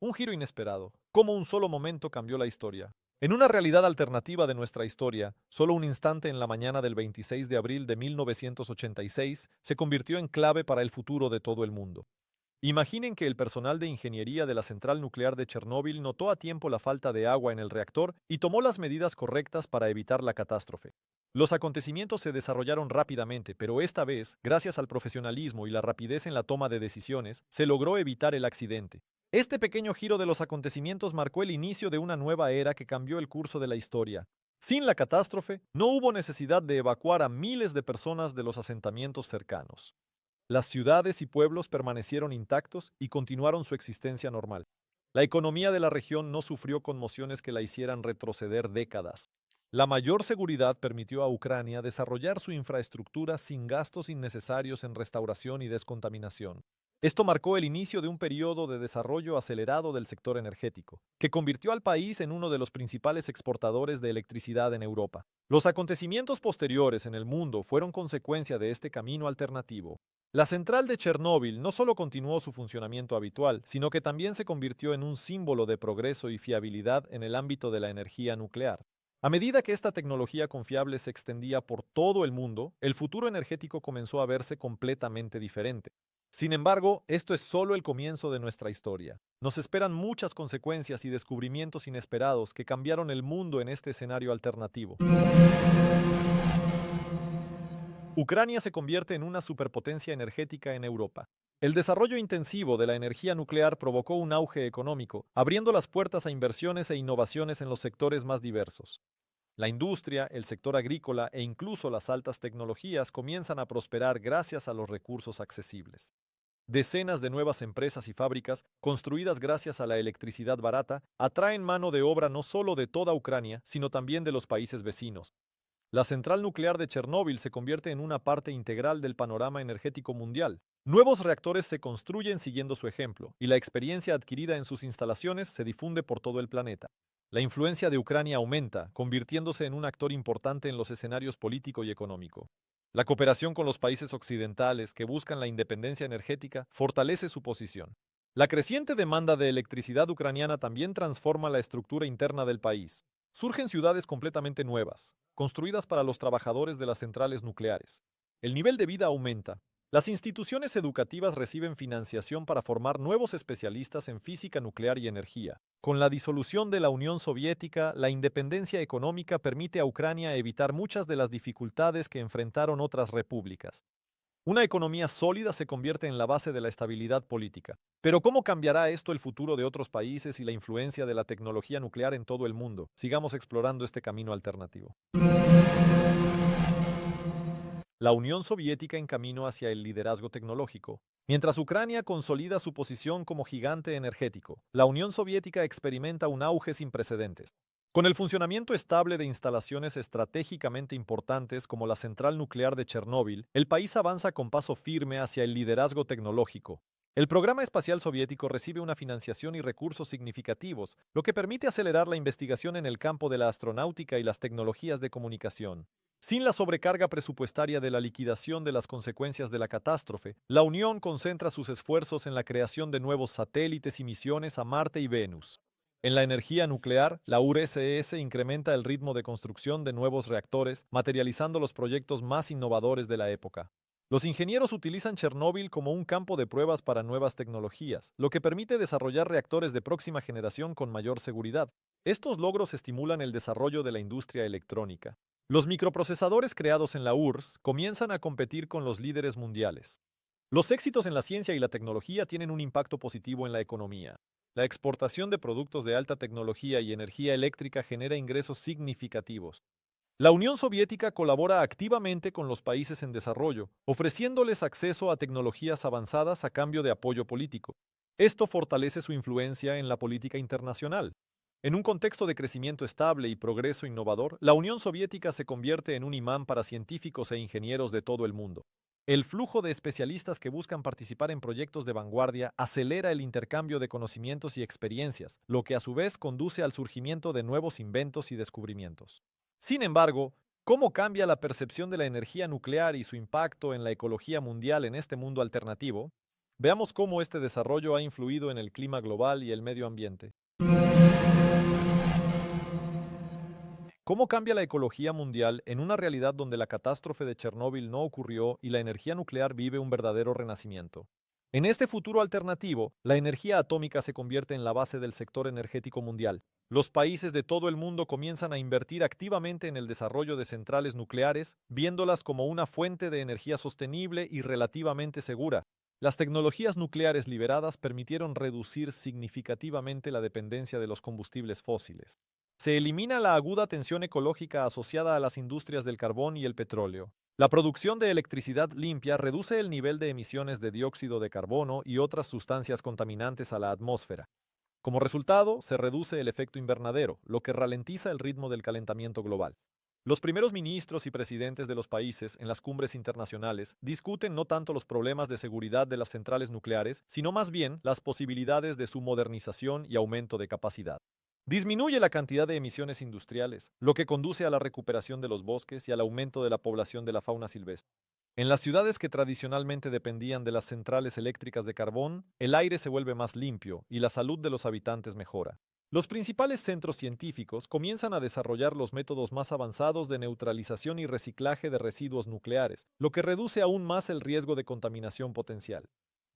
Un giro inesperado, cómo un solo momento cambió la historia. En una realidad alternativa de nuestra historia, solo un instante en la mañana del 26 de abril de 1986 se convirtió en clave para el futuro de todo el mundo. Imaginen que el personal de ingeniería de la central nuclear de Chernóbil notó a tiempo la falta de agua en el reactor y tomó las medidas correctas para evitar la catástrofe. Los acontecimientos se desarrollaron rápidamente, pero esta vez, gracias al profesionalismo y la rapidez en la toma de decisiones, se logró evitar el accidente. Este pequeño giro de los acontecimientos marcó el inicio de una nueva era que cambió el curso de la historia. Sin la catástrofe, no hubo necesidad de evacuar a miles de personas de los asentamientos cercanos. Las ciudades y pueblos permanecieron intactos y continuaron su existencia normal. La economía de la región no sufrió conmociones que la hicieran retroceder décadas. La mayor seguridad permitió a Ucrania desarrollar su infraestructura sin gastos innecesarios en restauración y descontaminación. Esto marcó el inicio de un periodo de desarrollo acelerado del sector energético, que convirtió al país en uno de los principales exportadores de electricidad en Europa. Los acontecimientos posteriores en el mundo fueron consecuencia de este camino alternativo. La central de Chernóbil no solo continuó su funcionamiento habitual, sino que también se convirtió en un símbolo de progreso y fiabilidad en el ámbito de la energía nuclear. A medida que esta tecnología confiable se extendía por todo el mundo, el futuro energético comenzó a verse completamente diferente. Sin embargo, esto es solo el comienzo de nuestra historia. Nos esperan muchas consecuencias y descubrimientos inesperados que cambiaron el mundo en este escenario alternativo. Ucrania se convierte en una superpotencia energética en Europa. El desarrollo intensivo de la energía nuclear provocó un auge económico, abriendo las puertas a inversiones e innovaciones en los sectores más diversos. La industria, el sector agrícola e incluso las altas tecnologías comienzan a prosperar gracias a los recursos accesibles. Decenas de nuevas empresas y fábricas, construidas gracias a la electricidad barata, atraen mano de obra no solo de toda Ucrania, sino también de los países vecinos. La central nuclear de Chernóbil se convierte en una parte integral del panorama energético mundial. Nuevos reactores se construyen siguiendo su ejemplo, y la experiencia adquirida en sus instalaciones se difunde por todo el planeta. La influencia de Ucrania aumenta, convirtiéndose en un actor importante en los escenarios político y económico. La cooperación con los países occidentales que buscan la independencia energética fortalece su posición. La creciente demanda de electricidad ucraniana también transforma la estructura interna del país. Surgen ciudades completamente nuevas, construidas para los trabajadores de las centrales nucleares. El nivel de vida aumenta. Las instituciones educativas reciben financiación para formar nuevos especialistas en física nuclear y energía. Con la disolución de la Unión Soviética, la independencia económica permite a Ucrania evitar muchas de las dificultades que enfrentaron otras repúblicas. Una economía sólida se convierte en la base de la estabilidad política. Pero ¿cómo cambiará esto el futuro de otros países y la influencia de la tecnología nuclear en todo el mundo? Sigamos explorando este camino alternativo. La Unión Soviética en camino hacia el liderazgo tecnológico. Mientras Ucrania consolida su posición como gigante energético, la Unión Soviética experimenta un auge sin precedentes. Con el funcionamiento estable de instalaciones estratégicamente importantes como la central nuclear de Chernóbil, el país avanza con paso firme hacia el liderazgo tecnológico. El programa espacial soviético recibe una financiación y recursos significativos, lo que permite acelerar la investigación en el campo de la astronáutica y las tecnologías de comunicación. Sin la sobrecarga presupuestaria de la liquidación de las consecuencias de la catástrofe, la Unión concentra sus esfuerzos en la creación de nuevos satélites y misiones a Marte y Venus. En la energía nuclear, la URSS incrementa el ritmo de construcción de nuevos reactores, materializando los proyectos más innovadores de la época. Los ingenieros utilizan Chernóbil como un campo de pruebas para nuevas tecnologías, lo que permite desarrollar reactores de próxima generación con mayor seguridad. Estos logros estimulan el desarrollo de la industria electrónica. Los microprocesadores creados en la URSS comienzan a competir con los líderes mundiales. Los éxitos en la ciencia y la tecnología tienen un impacto positivo en la economía. La exportación de productos de alta tecnología y energía eléctrica genera ingresos significativos. La Unión Soviética colabora activamente con los países en desarrollo, ofreciéndoles acceso a tecnologías avanzadas a cambio de apoyo político. Esto fortalece su influencia en la política internacional. En un contexto de crecimiento estable y progreso innovador, la Unión Soviética se convierte en un imán para científicos e ingenieros de todo el mundo. El flujo de especialistas que buscan participar en proyectos de vanguardia acelera el intercambio de conocimientos y experiencias, lo que a su vez conduce al surgimiento de nuevos inventos y descubrimientos. Sin embargo, ¿cómo cambia la percepción de la energía nuclear y su impacto en la ecología mundial en este mundo alternativo? Veamos cómo este desarrollo ha influido en el clima global y el medio ambiente. ¿Cómo cambia la ecología mundial en una realidad donde la catástrofe de Chernóbil no ocurrió y la energía nuclear vive un verdadero renacimiento? En este futuro alternativo, la energía atómica se convierte en la base del sector energético mundial. Los países de todo el mundo comienzan a invertir activamente en el desarrollo de centrales nucleares, viéndolas como una fuente de energía sostenible y relativamente segura. Las tecnologías nucleares liberadas permitieron reducir significativamente la dependencia de los combustibles fósiles. Se elimina la aguda tensión ecológica asociada a las industrias del carbón y el petróleo. La producción de electricidad limpia reduce el nivel de emisiones de dióxido de carbono y otras sustancias contaminantes a la atmósfera. Como resultado, se reduce el efecto invernadero, lo que ralentiza el ritmo del calentamiento global. Los primeros ministros y presidentes de los países en las cumbres internacionales discuten no tanto los problemas de seguridad de las centrales nucleares, sino más bien las posibilidades de su modernización y aumento de capacidad. Disminuye la cantidad de emisiones industriales, lo que conduce a la recuperación de los bosques y al aumento de la población de la fauna silvestre. En las ciudades que tradicionalmente dependían de las centrales eléctricas de carbón, el aire se vuelve más limpio y la salud de los habitantes mejora. Los principales centros científicos comienzan a desarrollar los métodos más avanzados de neutralización y reciclaje de residuos nucleares, lo que reduce aún más el riesgo de contaminación potencial.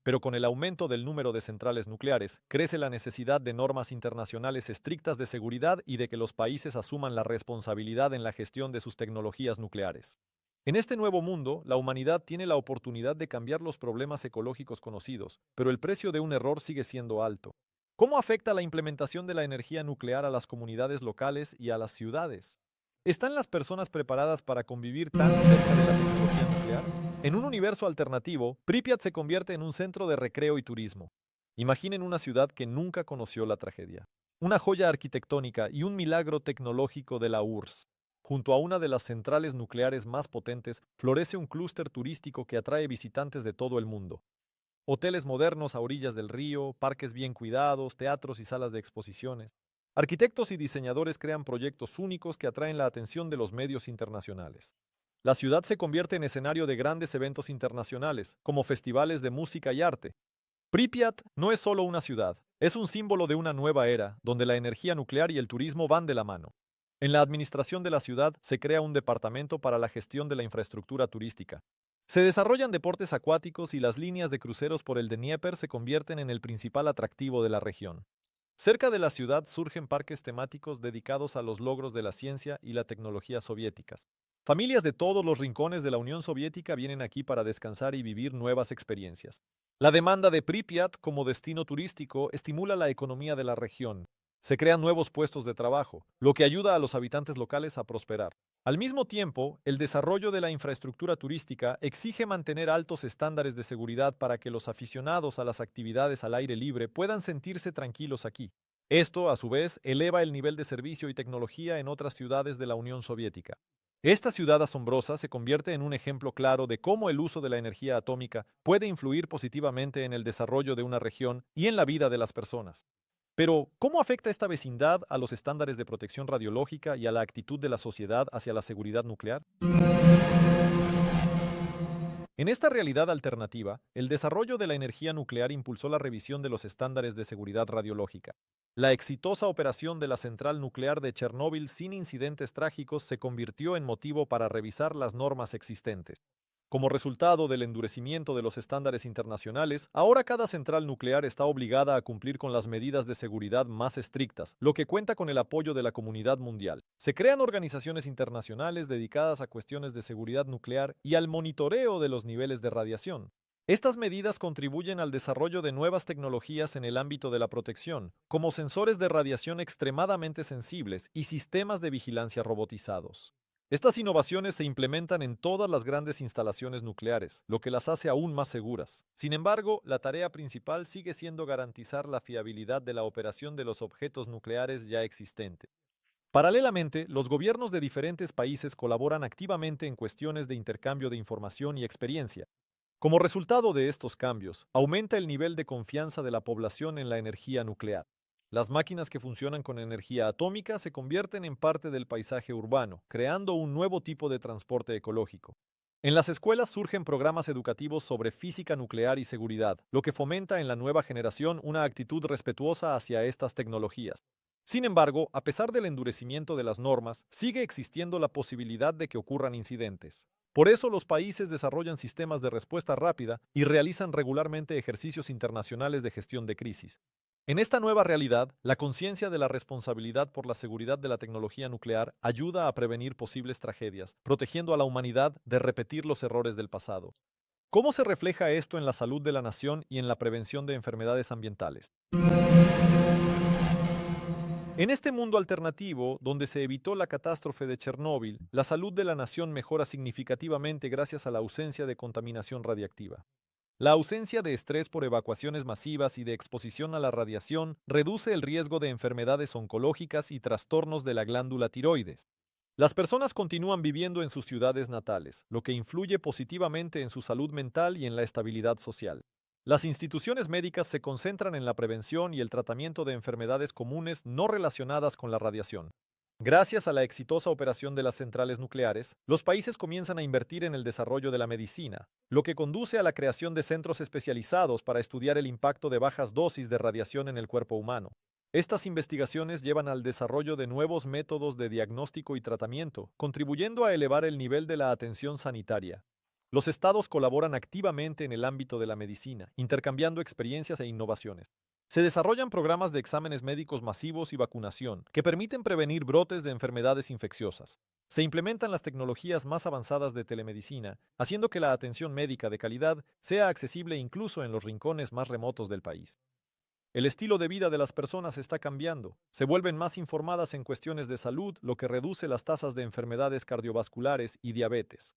Pero con el aumento del número de centrales nucleares, crece la necesidad de normas internacionales estrictas de seguridad y de que los países asuman la responsabilidad en la gestión de sus tecnologías nucleares. En este nuevo mundo, la humanidad tiene la oportunidad de cambiar los problemas ecológicos conocidos, pero el precio de un error sigue siendo alto. ¿Cómo afecta la implementación de la energía nuclear a las comunidades locales y a las ciudades? ¿Están las personas preparadas para convivir tan cerca de la tecnología nuclear? En un universo alternativo, Pripyat se convierte en un centro de recreo y turismo. Imaginen una ciudad que nunca conoció la tragedia. Una joya arquitectónica y un milagro tecnológico de la URSS. Junto a una de las centrales nucleares más potentes, florece un clúster turístico que atrae visitantes de todo el mundo. Hoteles modernos a orillas del río, parques bien cuidados, teatros y salas de exposiciones. Arquitectos y diseñadores crean proyectos únicos que atraen la atención de los medios internacionales. La ciudad se convierte en escenario de grandes eventos internacionales, como festivales de música y arte. Pripyat no es solo una ciudad, es un símbolo de una nueva era, donde la energía nuclear y el turismo van de la mano. En la administración de la ciudad se crea un departamento para la gestión de la infraestructura turística. Se desarrollan deportes acuáticos y las líneas de cruceros por el Dnieper se convierten en el principal atractivo de la región. Cerca de la ciudad surgen parques temáticos dedicados a los logros de la ciencia y la tecnología soviéticas. Familias de todos los rincones de la Unión Soviética vienen aquí para descansar y vivir nuevas experiencias. La demanda de Pripyat como destino turístico estimula la economía de la región. Se crean nuevos puestos de trabajo, lo que ayuda a los habitantes locales a prosperar. Al mismo tiempo, el desarrollo de la infraestructura turística exige mantener altos estándares de seguridad para que los aficionados a las actividades al aire libre puedan sentirse tranquilos aquí. Esto, a su vez, eleva el nivel de servicio y tecnología en otras ciudades de la Unión Soviética. Esta ciudad asombrosa se convierte en un ejemplo claro de cómo el uso de la energía atómica puede influir positivamente en el desarrollo de una región y en la vida de las personas. Pero, ¿cómo afecta esta vecindad a los estándares de protección radiológica y a la actitud de la sociedad hacia la seguridad nuclear? En esta realidad alternativa, el desarrollo de la energía nuclear impulsó la revisión de los estándares de seguridad radiológica. La exitosa operación de la central nuclear de Chernóbil sin incidentes trágicos se convirtió en motivo para revisar las normas existentes. Como resultado del endurecimiento de los estándares internacionales, ahora cada central nuclear está obligada a cumplir con las medidas de seguridad más estrictas, lo que cuenta con el apoyo de la comunidad mundial. Se crean organizaciones internacionales dedicadas a cuestiones de seguridad nuclear y al monitoreo de los niveles de radiación. Estas medidas contribuyen al desarrollo de nuevas tecnologías en el ámbito de la protección, como sensores de radiación extremadamente sensibles y sistemas de vigilancia robotizados. Estas innovaciones se implementan en todas las grandes instalaciones nucleares, lo que las hace aún más seguras. Sin embargo, la tarea principal sigue siendo garantizar la fiabilidad de la operación de los objetos nucleares ya existentes. Paralelamente, los gobiernos de diferentes países colaboran activamente en cuestiones de intercambio de información y experiencia. Como resultado de estos cambios, aumenta el nivel de confianza de la población en la energía nuclear. Las máquinas que funcionan con energía atómica se convierten en parte del paisaje urbano, creando un nuevo tipo de transporte ecológico. En las escuelas surgen programas educativos sobre física nuclear y seguridad, lo que fomenta en la nueva generación una actitud respetuosa hacia estas tecnologías. Sin embargo, a pesar del endurecimiento de las normas, sigue existiendo la posibilidad de que ocurran incidentes. Por eso los países desarrollan sistemas de respuesta rápida y realizan regularmente ejercicios internacionales de gestión de crisis. En esta nueva realidad, la conciencia de la responsabilidad por la seguridad de la tecnología nuclear ayuda a prevenir posibles tragedias, protegiendo a la humanidad de repetir los errores del pasado. ¿Cómo se refleja esto en la salud de la nación y en la prevención de enfermedades ambientales? En este mundo alternativo, donde se evitó la catástrofe de Chernóbil, la salud de la nación mejora significativamente gracias a la ausencia de contaminación radiactiva. La ausencia de estrés por evacuaciones masivas y de exposición a la radiación reduce el riesgo de enfermedades oncológicas y trastornos de la glándula tiroides. Las personas continúan viviendo en sus ciudades natales, lo que influye positivamente en su salud mental y en la estabilidad social. Las instituciones médicas se concentran en la prevención y el tratamiento de enfermedades comunes no relacionadas con la radiación. Gracias a la exitosa operación de las centrales nucleares, los países comienzan a invertir en el desarrollo de la medicina, lo que conduce a la creación de centros especializados para estudiar el impacto de bajas dosis de radiación en el cuerpo humano. Estas investigaciones llevan al desarrollo de nuevos métodos de diagnóstico y tratamiento, contribuyendo a elevar el nivel de la atención sanitaria. Los estados colaboran activamente en el ámbito de la medicina, intercambiando experiencias e innovaciones. Se desarrollan programas de exámenes médicos masivos y vacunación que permiten prevenir brotes de enfermedades infecciosas. Se implementan las tecnologías más avanzadas de telemedicina, haciendo que la atención médica de calidad sea accesible incluso en los rincones más remotos del país. El estilo de vida de las personas está cambiando. Se vuelven más informadas en cuestiones de salud, lo que reduce las tasas de enfermedades cardiovasculares y diabetes.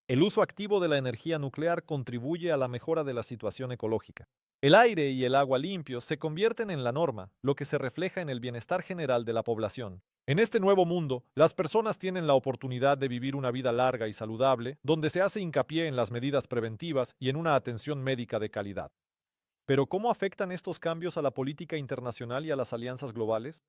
El uso activo de la energía nuclear contribuye a la mejora de la situación ecológica. El aire y el agua limpios se convierten en la norma, lo que se refleja en el bienestar general de la población. En este nuevo mundo, las personas tienen la oportunidad de vivir una vida larga y saludable, donde se hace hincapié en las medidas preventivas y en una atención médica de calidad. Pero ¿cómo afectan estos cambios a la política internacional y a las alianzas globales?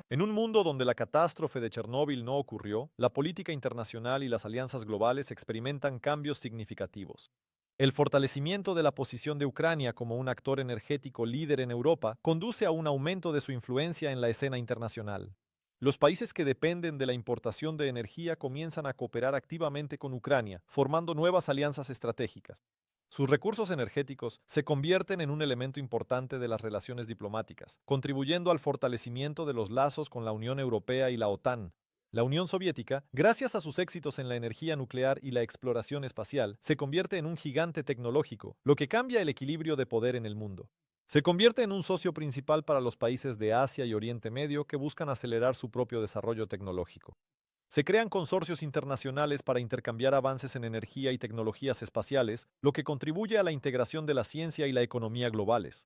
En un mundo donde la catástrofe de Chernóbil no ocurrió, la política internacional y las alianzas globales experimentan cambios significativos. El fortalecimiento de la posición de Ucrania como un actor energético líder en Europa conduce a un aumento de su influencia en la escena internacional. Los países que dependen de la importación de energía comienzan a cooperar activamente con Ucrania, formando nuevas alianzas estratégicas. Sus recursos energéticos se convierten en un elemento importante de las relaciones diplomáticas, contribuyendo al fortalecimiento de los lazos con la Unión Europea y la OTAN. La Unión Soviética, gracias a sus éxitos en la energía nuclear y la exploración espacial, se convierte en un gigante tecnológico, lo que cambia el equilibrio de poder en el mundo. Se convierte en un socio principal para los países de Asia y Oriente Medio que buscan acelerar su propio desarrollo tecnológico. Se crean consorcios internacionales para intercambiar avances en energía y tecnologías espaciales, lo que contribuye a la integración de la ciencia y la economía globales.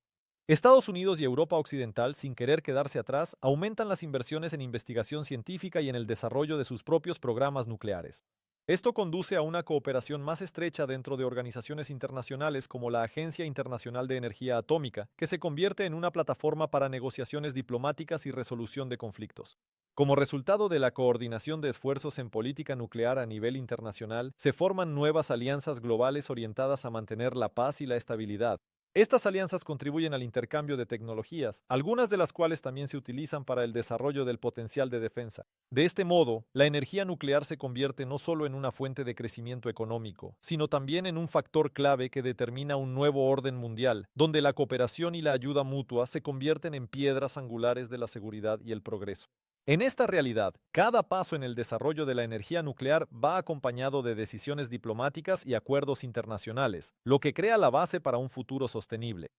Estados Unidos y Europa Occidental, sin querer quedarse atrás, aumentan las inversiones en investigación científica y en el desarrollo de sus propios programas nucleares. Esto conduce a una cooperación más estrecha dentro de organizaciones internacionales como la Agencia Internacional de Energía Atómica, que se convierte en una plataforma para negociaciones diplomáticas y resolución de conflictos. Como resultado de la coordinación de esfuerzos en política nuclear a nivel internacional, se forman nuevas alianzas globales orientadas a mantener la paz y la estabilidad. Estas alianzas contribuyen al intercambio de tecnologías, algunas de las cuales también se utilizan para el desarrollo del potencial de defensa. De este modo, la energía nuclear se convierte no solo en una fuente de crecimiento económico, sino también en un factor clave que determina un nuevo orden mundial, donde la cooperación y la ayuda mutua se convierten en piedras angulares de la seguridad y el progreso. En esta realidad, cada paso en el desarrollo de la energía nuclear va acompañado de decisiones diplomáticas y acuerdos internacionales, lo que crea la base para un futuro sostenible.